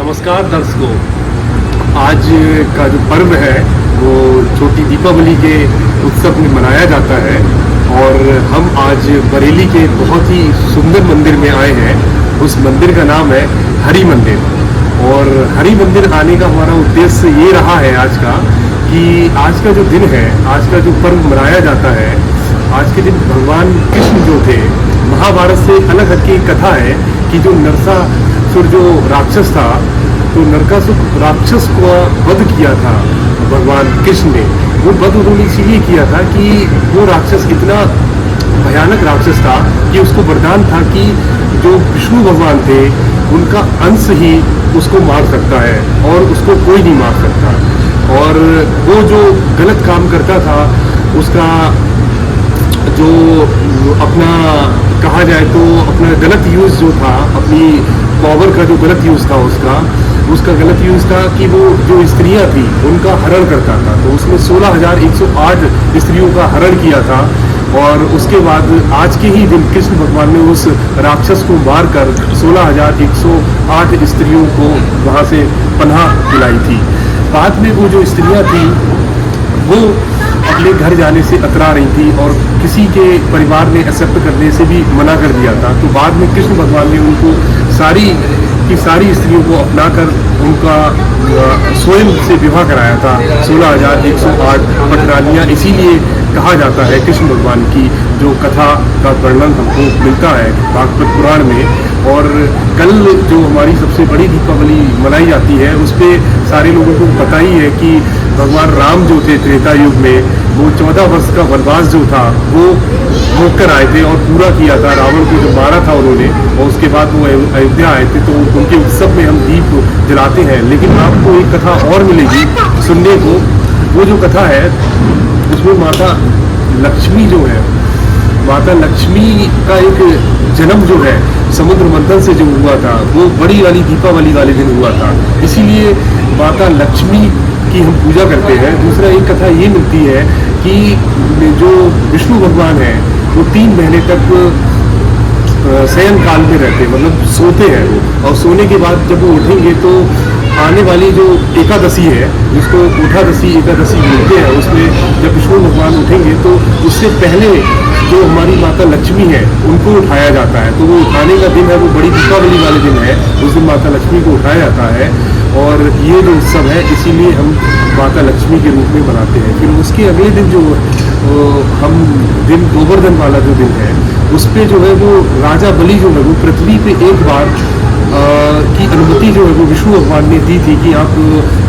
नमस्कार दर्शकों। आज का जो पर्व है वो छोटी दीपावली के उत्सव में मनाया जाता है और हम आज बरेली के बहुत ही सुंदर मंदिर में आए हैं। उस मंदिर का नाम है हरि मंदिर। और हरि मंदिर आने का हमारा उद्देश्य ये रहा है आज का कि आज का जो दिन है, आज का जो पर्व मनाया जाता है, आज के दिन भगवान कृष्ण जो थे, महाभारत से अलग हटके कथा है कि जो नरकासुर जो राक्षस था, तो नरकासुर राक्षस को वध किया था भगवान कृष्ण ने। वो वध उन्होंने इसीलिए किया था कि वो राक्षस इतना भयानक राक्षस था कि उसको वरदान था कि जो विष्णु भगवान थे उनका अंश ही उसको मार सकता है और उसको कोई नहीं मार सकता। और वो जो गलत काम करता था उसका जो अपना कहा जाए तो अपना गलत यूज़ जो था, अपनी पावर का जो गलत यूज़ था उसका गलत यूज़ था कि वो जो स्त्रियां थी उनका हरण करता था। तो उसने 16,108 स्त्रियों का हरण किया था। और उसके बाद आज के ही दिन कृष्ण भगवान ने उस राक्षस को मारकर 16,108 स्त्रियों को वहाँ से पनाह दिलाई थी। बाद में वो जो स्त्रियां थी वो अपने घर जाने से अतरा रही थी और किसी के परिवार ने एक्सेप्ट करने से भी मना कर दिया था। तो बाद में कृष्ण भगवान ने उनको सारी की सारी स्त्रियों को अपनाकर उनका स्वयं से विवाह कराया था। 16,108 पटरानियाँ, इसीलिए कहा जाता है कृष्ण भगवान की जो कथा का वर्णन हमको मिलता है भागवत पुराण में। और कल जो हमारी सबसे बड़ी दीपावली मनाई जाती है उस पर सारे लोगों को पता ही है कि भगवान राम जो थे त्रेता युग में, वो 14 वर्ष का वनवास जो था वो होकर आए थे और पूरा किया था। रावण को जो मारा था उन्होंने, और उसके बाद वो अयोध्या आए थे। तो उनके उत्सव में हम दीप जलाते हैं। लेकिन आपको एक कथा और मिलेगी सुनने को। वो जो कथा है उसमें माता लक्ष्मी जो है, माता लक्ष्मी का एक जन्म जो है समुद्र मंथन से जो हुआ था वो बड़ी वाली दीपावली वाले दिन हुआ था। इसीलिए माता लक्ष्मी की हम पूजा करते हैं। दूसरा एक कथा ये मिलती है कि जो विष्णु भगवान है वो 3 महीने तक शयन काल में रहते, मतलब सोते हैं वो। और सोने के बाद जब वो उठेंगे तो आने वाली जो एकादशी है, जिसको उठादशी एकादशी बोलते हैं, उसमें जब विष्णु भगवान उठेंगे तो उससे पहले जो हमारी माता लक्ष्मी है उनको उठाया जाता है। तो वो उठाने का दिन है वो बड़ी दीपावली वाले दिन है। उस दिन माता लक्ष्मी को उठाया जाता है और ये जो उत्सव है इसीलिए हम माता लक्ष्मी के रूप में मनाते हैं। फिर उसके अगले दिन जो हम दिन गोवर्धन वाला जो दिन है उस पर जो है वो राजा बलि जो है वो पृथ्वी पे एक बार की अनुमति जो है वो विष्णु भगवान ने दी थी कि आप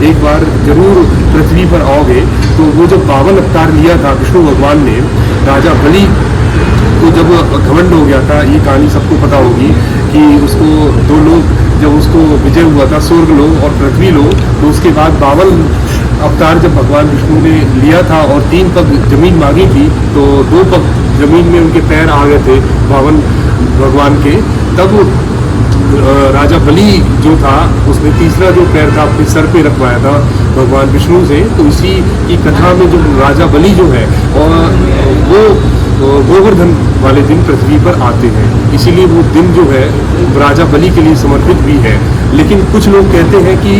एक बार जरूर पृथ्वी पर आओगे। तो वो जब 52 अवतार लिया था विष्णु भगवान ने, राजा बलि को जब घमंड हो गया था, ये कहानी सबको पता होगी कि उसको 2 लोग जब उसको विजय हुआ था, स्वर्ग लोग और पृथ्वी लोग, तो उसके बाद 52 अवतार जब भगवान विष्णु ने लिया था और 3 पग जमीन मांगी थी, तो 2 पग जमीन में उनके पैर आ गए थे 52 भगवान के। तब राजा बलि जो था उसने तीसरा जो पैर था अपने सर पे रखवाया था भगवान विष्णु से। तो इसी की कथा में जो राजा बलि जो है और वो गोवर्धन वाले दिन पृथ्वी पर आते हैं, इसीलिए वो दिन जो है राजा बलि के लिए समर्पित भी है। लेकिन कुछ लोग कहते हैं कि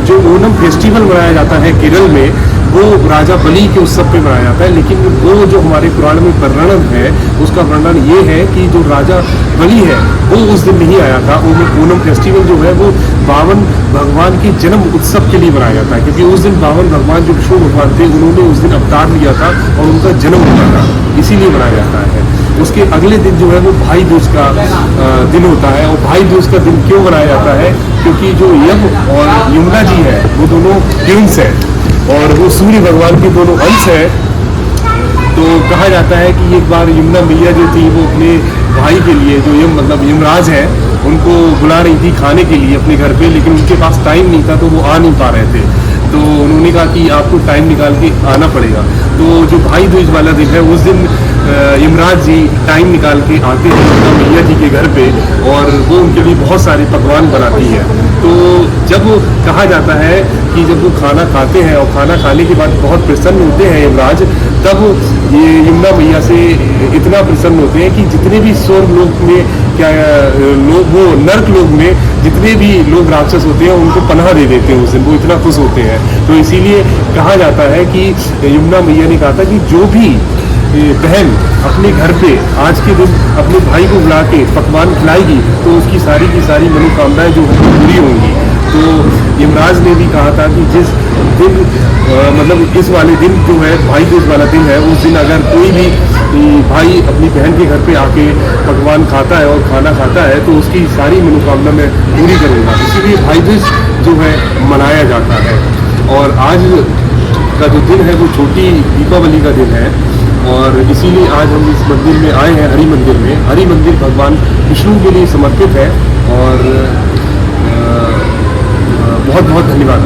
जो ओणम फेस्टिवल मनाया जाता है केरल में वो राजा बलि के उत्सव पे मनाया जाता है। लेकिन वो जो हमारे पुराण में वर्णन है उसका वर्णन ये है कि जो राजा बलि है वो उस दिन नहीं आया था। ओणम फेस्टिवल जो है वो 52 भगवान के जन्म उत्सव के लिए मनाया जाता है, क्योंकि उस दिन 52 भगवान जो विष्णु भगवान थे उन्होंने उस दिन अवतार लिया था और उनका जन्म हुआ था, इसीलिए मनाया जाता है। उसके अगले दिन जो है वो भाई दूज का दिन होता है। और भाई दूज का दिन क्यों मनाया जाता है? क्योंकि जो यम और यमुना जी है वो दोनों ट्विन्स हैं और वो सूर्य भगवान के दोनों अंश है। तो कहा जाता है कि एक बार यमुना मैया जो थी वो अपने भाई के लिए, जो यम मतलब यमराज है, उनको बुला रही थी खाने के लिए अपने घर पे, लेकिन उनके पास टाइम नहीं था तो वो आ नहीं पा रहे थे। तो उन्होंने कहा कि आपको टाइम निकाल के आना पड़ेगा। तो जो भाई दूज वाला दिन है उस दिन यमराज जी टाइम निकाल के आते हैं यमुना मैया जी के घर पे और वो उनके लिए बहुत सारे पकवान बनाती है। तो जब कहा जाता है कि जब वो खाना खाते हैं और खाना खाने के बाद बहुत प्रसन्न होते हैं यमराज, तब ये यमुना मैया से इतना प्रसन्न होते हैं कि जितने भी स्वर्ग लोक में क्या लोग वो नर्क लोक में जितने भी लोग राक्षस होते हैं उनको पनाह दे देते हैं उस दिन, वो इतना खुश होते हैं। तो इसीलिए कहा जाता है कि यमुना मैया ने कहा था कि जो भी बहन अपने घर पे आज के दिन अपने भाई को बुला के पकवान खिलाएगी तो उसकी सारी की सारी मनोकामनाएं जो है पूरी होंगी। तो यमराज ने भी कहा था कि जिस दिन मतलब इस वाले दिन जो है भाई दूज वाला दिन है, उस दिन अगर कोई भी भाई अपनी बहन के घर पे आके पकवान खाता है और खाना खाता है तो उसकी सारी मनोकामना मैं पूरी करूँगा। इसीलिए भाई दूज जो है मनाया जाता है। और आज का जो दिन है वो छोटी दीपावली का दिन है, और इसीलिए आज हम इस मंदिर में आए हैं, हरि मंदिर में। हरि मंदिर भगवान विष्णु के लिए समर्पित है। और बहुत बहुत धन्यवाद।